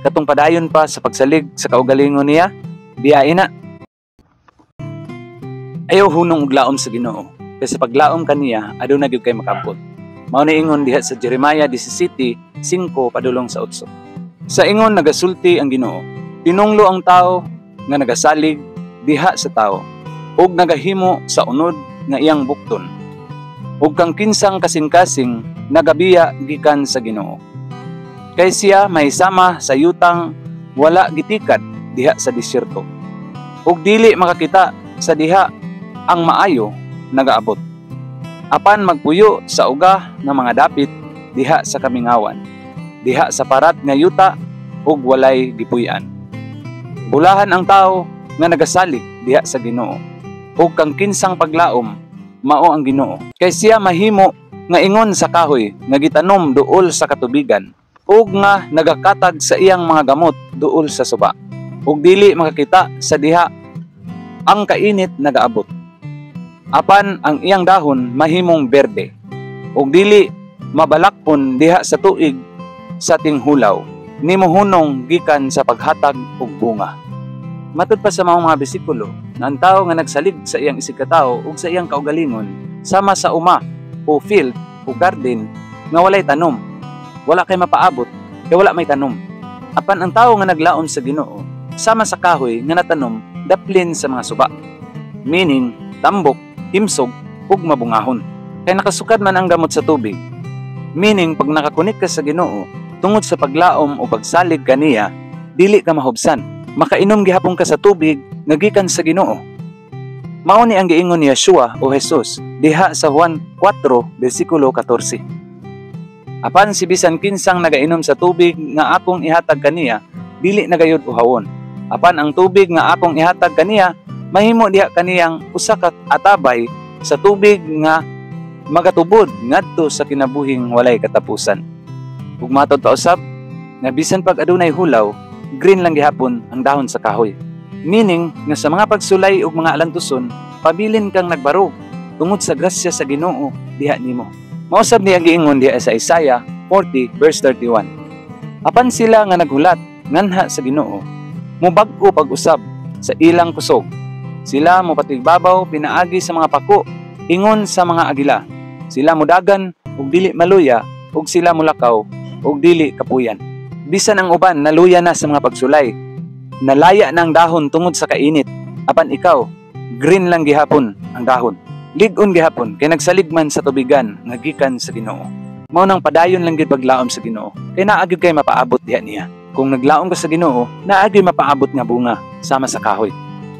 katong padayon pa sa pagsalig sa kaugalingon niya, biyain na. Ayaw hunong og laom sa Ginoo, kay sa paglaom kaniya aduna gyud kay makabot. Mao ni ingon diha sa Jeremiah 17:5 padulong sa 8. Sa ingon nagasulti ang Ginoo, tinunglo ang tao nga nagasalig diha sa tao, ug nagahimo sa unod nga iyang bukton, ug kang kinsang kasing-kasing nagabiya gikan sa Ginoo. Kay siya mahisama sa yutang wala gitikad diha sa disyerto, ug dili makakita sa diha ang maayo nagaabot. Apan magpuyo sa uga ng mga dapit diha sa kamingawan, diha sa parat nga yuta ug walay gipuy-an. Bulahan ang tao nga nagasalig diha sa Ginoo, ug kang kinsang paglaom mao ang Ginoo. Kay siya mahimo nga ingon sa kahoy nga gitanom duol sa katubigan, ug nga nagakatag sa iyang mga gamot duol sa suba, ug dili makakita sa diha ang kainit nagaabot. Apan ang iyang dahon mahimong berde, ug dili mabalakpon diha sa tuig sa tinghulaw, nimuhunong gikan sa paghatag og bunga. Matud pa sa mga bersikulo, na ang tao nga nagsalig sa iyang isigkatawo ug sa iyang kaugalingon sama sa uma o field o garden nga walay tanom, wala kay mapaabot kay wala may tanom. Apan ang tao nga naglaom sa Ginoo sama sa kahoy nga natanom daplin sa mga suba, meaning tambok, himsog ug mabungahon. Kay nakasukad man ang gamot sa tubig, meaning pag nakakunik ka sa Ginoo tungod sa paglaom o pagsalig kaniya, dili ka mahubsan, makainom gihapon ka sa tubig nga gikan sa Ginoo. Mao ni ang giingon ni Yeshua o Jesus diha sa Juan 4:14. Apan si bisan kinsang nagainom sa tubig nga akong ihatag kaniya, dili nagayod uhawon. Apan ang tubig nga akong ihatag kaniya, mahimo diha kaniyang usa ka atabay sa tubig nga magatubod ngadto sa kinabuhing walay katapusan. Ug matod pa usab nga bisan pag adunay hulaw, green lang gihapon ang dahon sa kahoy. Meaning nga sa mga pagsulay ug mga alantuson, pabilin kang nagbarog tungod sa grasya sa Ginoo diha nimo. Mausab niya giingon diha sa Isaiah 40:31. Apan sila nga naghulat nganha sa Ginoo, mubag-o pag-usab sa ilang kusog. Sila mopatigbabaw pinaagi sa mga pako, ingon sa mga agila. Sila mudagan ug dili maluya, ug sila mulakaw ug dili kapuyan. Bisan ang uban naluya na sa mga pagsulay, nalaya na ang dahon tungod sa kainit. Apan ikaw, green lang gihapon ang dahon. Lig-on gihapon kay nagsaligman sa tubigan nga gikan sa Ginoo. Mao nang padayon lang gid paglaom sa Ginoo, kay naa gyud kay mapaabot diha niya. Kung naglaom ka sa Ginoo, naa gyud mapaabot nga bunga sama sa kahoy.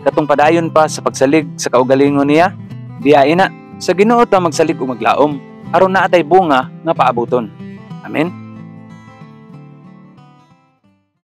Katong padayon pa sa pagsalig sa kaugalingon niya, biyain na. Sa Ginoo ta magsalig o maglaom, aron naatay bunga nga paaboton. Amen.